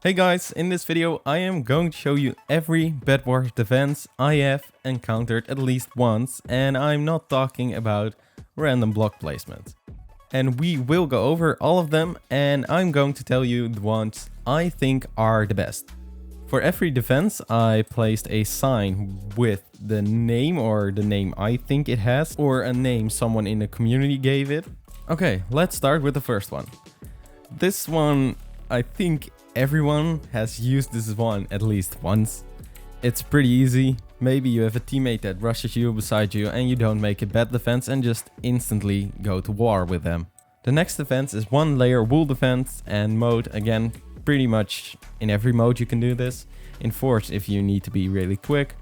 Hey guys, in this video I am going to show you every Bedwars defense I have encountered at least once, and I'm not talking about random block placement. And we will go over all of them, and I'm going to tell you the ones I think are the best. For every defense I placed a sign with the name or the name I think it has, or a name someone in the community gave it. Okay, let's start with the first one. This one, I think everyone has used this one at least once. It's pretty easy. Maybe you have a teammate that rushes you beside you and you don't make a bad defense and just instantly go to war with them. The next defense is one layer wool defense, and mode, again, pretty much in every mode you can do this. In forge if you need to be really quick,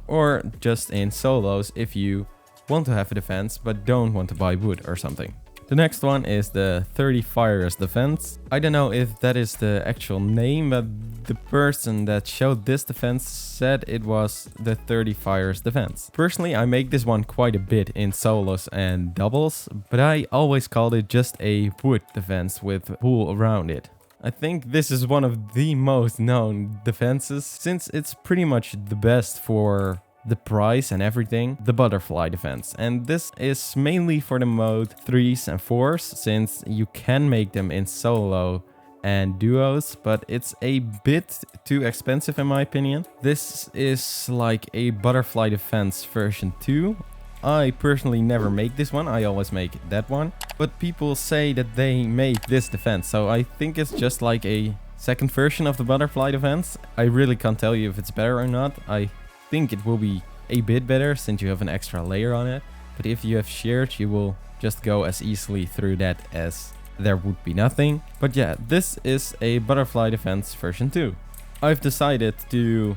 or just in solos if you want to have a defense but don't want to buy wood or something. The next one is the Thirtyvirus Defence. I don't know if that is the actual name, but the person that showed this defense said it was the Thirtyvirus Defence. Personally, I make this one quite a bit in solos and doubles, but I always called it just a wood defense with wool around it. I think this is one of the most known defenses, since it's pretty much the best for the price and everything, the butterfly defense. And this is mainly for the mode 3s and 4s, since you can make them in solo and duos, but it's a bit too expensive in my opinion. This is like a butterfly defense version 2. I personally never make this one, I always make that one, but people say that they make this defense, so I think it's just like a second version of the butterfly defense. I really can't tell you if it's better or not. I think it will be a bit better since you have an extra layer on it, but if you have shared, you will just go as easily through that as there would be nothing. But yeah, this is a butterfly defense version 2. I've decided to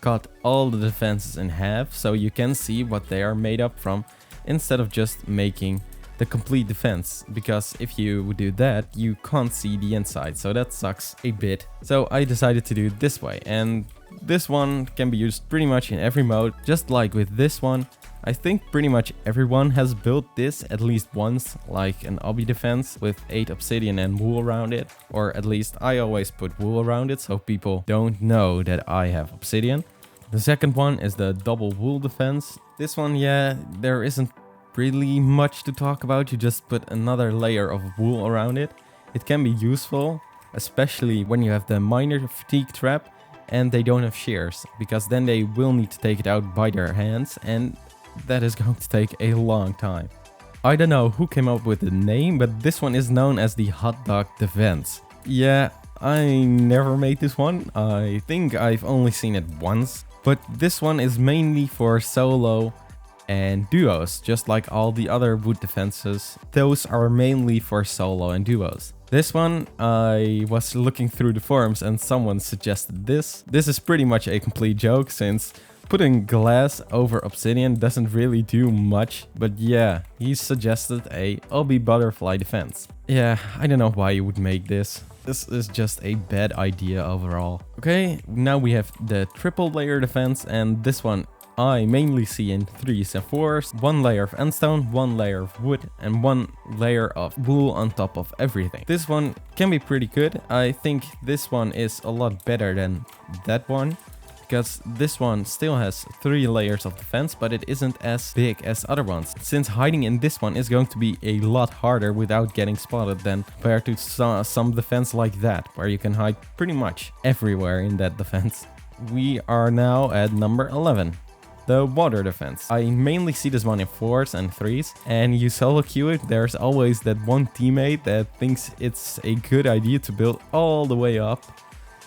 cut all the defenses in half so you can see what they are made up from, instead of just making the complete defense, because if you would do that you can't see the inside, so that sucks a bit. So I decided to do it this way, and this one can be used pretty much in every mode. Just like with this one, I think pretty much everyone has built this at least once, like an Obby Defence with 8 obsidian and wool around it, or at least I always put wool around it so people don't know that I have obsidian. The second one is the double wool defense. This one, yeah, there isn't really much to talk about. You just put another layer of wool around it. It can be useful, especially when you have the miner fatigue trap and they don't have shears, because then they will need to take it out by their hands, and that is going to take a long time. I don't know who came up with the name, but this one is known as the Hotdog Defence. Yeah, I never made this one. I think I've only seen it once, but this one is mainly for solo and duos, just like all the other wood defenses. Those are mainly for solo and duos. This one, I was looking through the forums and someone suggested this. This is pretty much a complete joke, since putting glass over obsidian doesn't really do much. But yeah, he suggested a Obby butterfly defense. Yeah, I don't know why you would make this. This is just a bad idea overall. Okay, now we have the triple layer defense, and this one I mainly see in 3s and 4s. One layer of endstone, one layer of wood, and one layer of wool on top of everything. This one can be pretty good. I think this one is a lot better than that one, because this one still has 3 layers of defense, but it isn't as big as other ones, since hiding in this one is going to be a lot harder without getting spotted than compared to some defense like that, where you can hide pretty much everywhere in that defense. We are now at number 11. The water defense. I mainly see this one in 4s and 3s, and you solo queue it, there's always that one teammate that thinks it's a good idea to build all the way up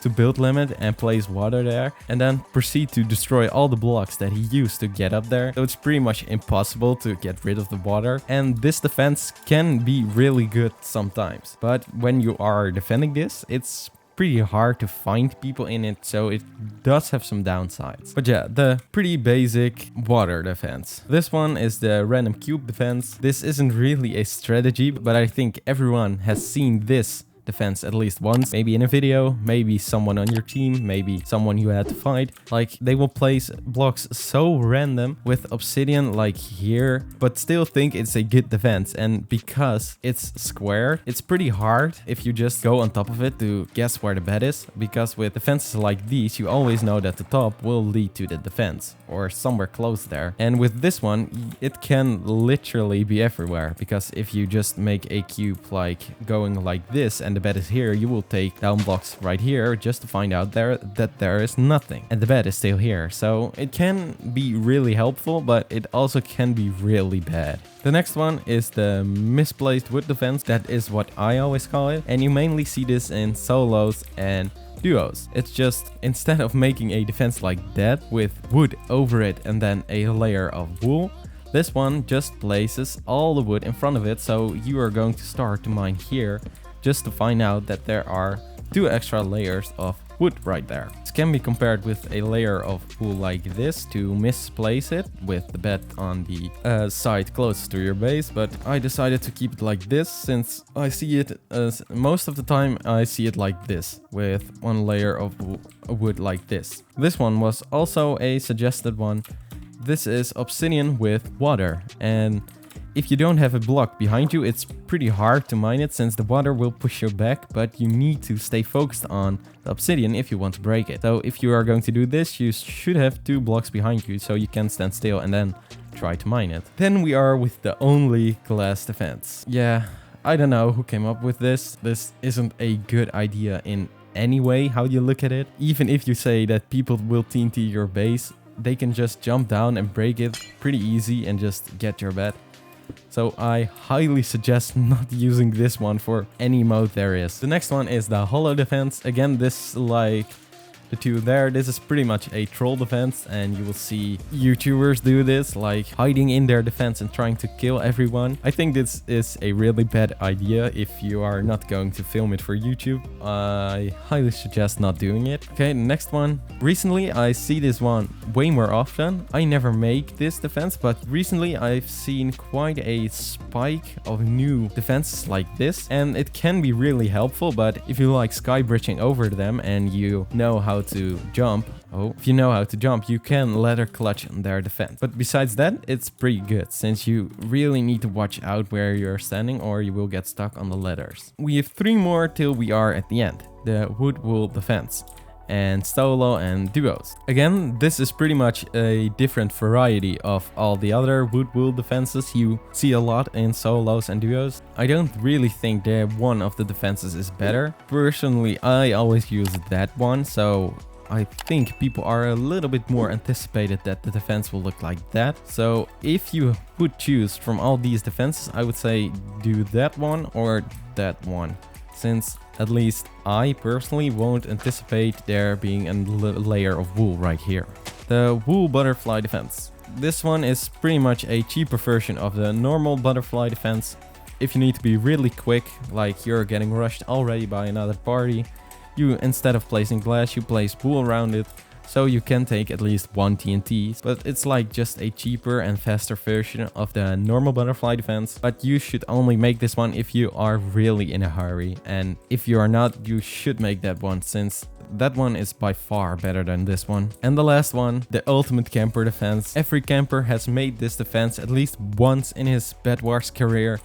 to build limit and place water there, and then proceed to destroy all the blocks that he used to get up there. So it's pretty much impossible to get rid of the water, and this defense can be really good sometimes. But when you are defending this, it's pretty hard to find people in it, so it does have some downsides. But yeah, the pretty basic water defense. This one is the random cube defense. This isn't really a strategy, but I think everyone has seen this defense at least once, maybe in a video, maybe someone on your team, maybe someone you had to fight. Like, they will place blocks so random with obsidian like here, but still think it's a good defense. And because it's square, it's pretty hard if you just go on top of it to guess where the bed is, because with defenses like these, you always know that the top will lead to the defense or somewhere close there. And with this one, it can literally be everywhere, because if you just make a cube like going like this and the bed is here, you will take down blocks right here just to find out that there is nothing and the bed is still here. So it can be really helpful, but it also can be really bad. The next one is the Misplaced wood defense. That is what I always call it, and you mainly see this in solos and duos. It's just, instead of making a defense like that with wood over it and then a layer of wool, this one just places all the wood in front of it, so you are going to start to mine here just to find out that there are 2 extra layers of wood right there. This can be compared with a layer of wool like this to misplace it with the bed on the side closest to your base, but I decided to keep it like this since I see it as most of the time I see it like this with 1 layer of wood like this. This one was also a suggested one. This is obsidian with water, and if you don't have a block behind you, it's pretty hard to mine it since the water will push you back, but you need to stay focused on the obsidian if you want to break it. So if you are going to do this, you should have 2 blocks behind you so you can stand still and then try to mine it. Then we are with the only glass defense. Yeah, I don't know who came up with this. This isn't a good idea in any way how you look at it. Even if you say that people will TNT your base, they can just jump down and break it pretty easy and just get your bed. So I highly suggest not using this one for any mode there is. The next one is the hollow defense. Again, this like the 2 there, this is pretty much a troll defense, and you will see YouTubers do this, like hiding in their defense and trying to kill everyone. I think this is a really bad idea if you are not going to film it for YouTube. I highly suggest not doing it. Okay, next one. Recently I see this one way more often. I never make this defense, but recently I've seen quite a spike of new defenses like this, and it can be really helpful. But if you like sky bridging over them and you know how to jump, if you know how to jump, you can ladder clutch on their defense. But besides that, it's pretty good, since you really need to watch out where you're standing or you will get stuck on the ladders. We have 3 more till we are at the end. The wood wool defense and solo and duos. Again, this is pretty much a different variety of all the other wood wool defenses you see a lot in solos and duos. I don't really think that one of the defenses is better. Personally, I always use that one, so I think people are a little bit more anticipated that the defense will look like that. So if you would choose from all these defenses, I would say do that one or that one, since at least I personally won't anticipate there being a layer of wool right here. The wool butterfly defense. This one is pretty much a cheaper version of the normal butterfly defense. If you need to be really quick, like you're getting rushed already by another party, you, instead of placing glass, you place wool around it, so you can take at least 1 TNT, but it's like just a cheaper and faster version of the normal butterfly defense. But you should only make this one if you are really in a hurry, and if you are not, you should make that one, since that one is by far better than this one. And the last one, the ultimate camper defense. Every camper has made this defense at least once in his Bedwars career,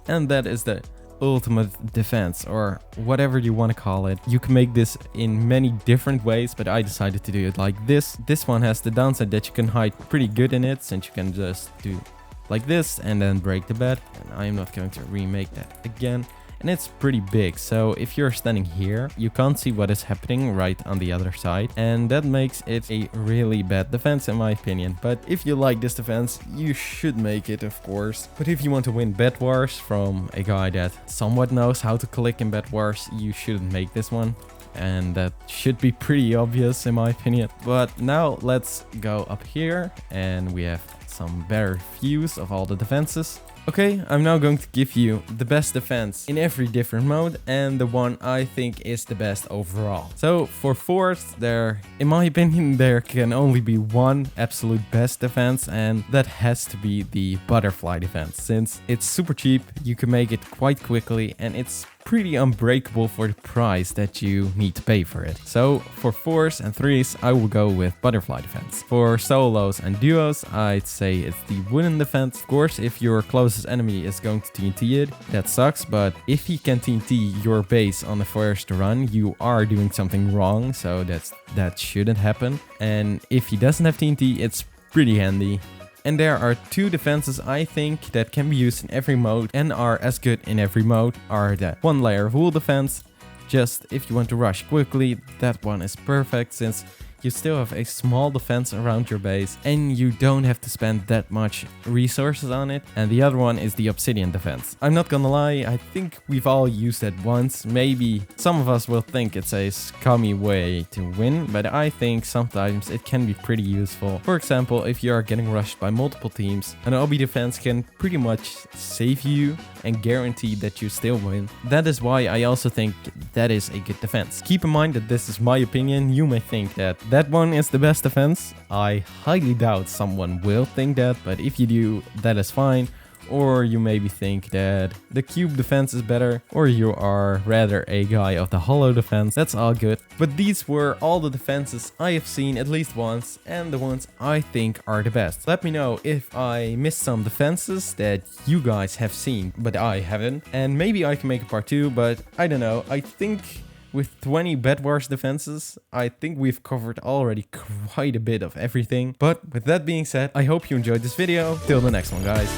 and that is the ultimate defense, or whatever you want to call it. You can make this in many different ways, but I decided to do it like this. This one has the downside that you can hide pretty good in it, since you can just do like this and then break the bed, and I am not going to remake that again. And it's pretty big, so if you're standing here, you can't see what is happening right on the other side, and that makes it a really bad defense in my opinion. But if you like this defense, you should make it, of course. But if you want to win Bedwars from a guy that somewhat knows how to click in Bedwars, you shouldn't make this one, and that should be pretty obvious in my opinion. But now let's go up here, and we have some better views of all the defenses. Okay, I'm now going to give you the best defense in every different mode, and the one I think is the best overall. So for fourth, in my opinion, there can only be one absolute best defense, and that has to be the butterfly defense. Since it's super cheap, you can make it quite quickly, and it's pretty unbreakable for the price that you need to pay for it. So for 4s and 3s, I will go with Butterfly Defense. For solos and duos, I'd say it's the Wooden Defense. Of course, if your closest enemy is going to TNT it, that sucks, but if he can TNT your base on the first run, you are doing something wrong, so that shouldn't happen. And if he doesn't have TNT, it's pretty handy. And there are 2 defenses I think that can be used in every mode and are as good in every mode, are the 1-layer Wool Defense. Just if you want to rush quickly, that one is perfect since you still have a small defense around your base and you don't have to spend that much resources on it. And the other one is the Obsidian Defense. I'm not gonna lie, I think we've all used it once. Maybe some of us will think it's a scummy way to win, but I think sometimes it can be pretty useful. For example, if you are getting rushed by multiple teams, an Obby Defense can pretty much save you and guarantee that you still win. That is why I also think that is a good defense. Keep in mind that this is my opinion. You may think that one is the best defense. I highly doubt someone will think that, but if you do, that is fine. Or you maybe think that the cube defense is better, or you are rather a guy of the hollow defense. That's all good. But these were all the defenses I have seen at least once, and the ones I think are the best. Let me know if I missed some defenses that you guys have seen, but I haven't. And maybe I can make a part 2, but I don't know. I think with 20 Bedwars defenses, I think we've covered already quite a bit of everything. But with that being said, I hope you enjoyed this video. Till the next one, guys.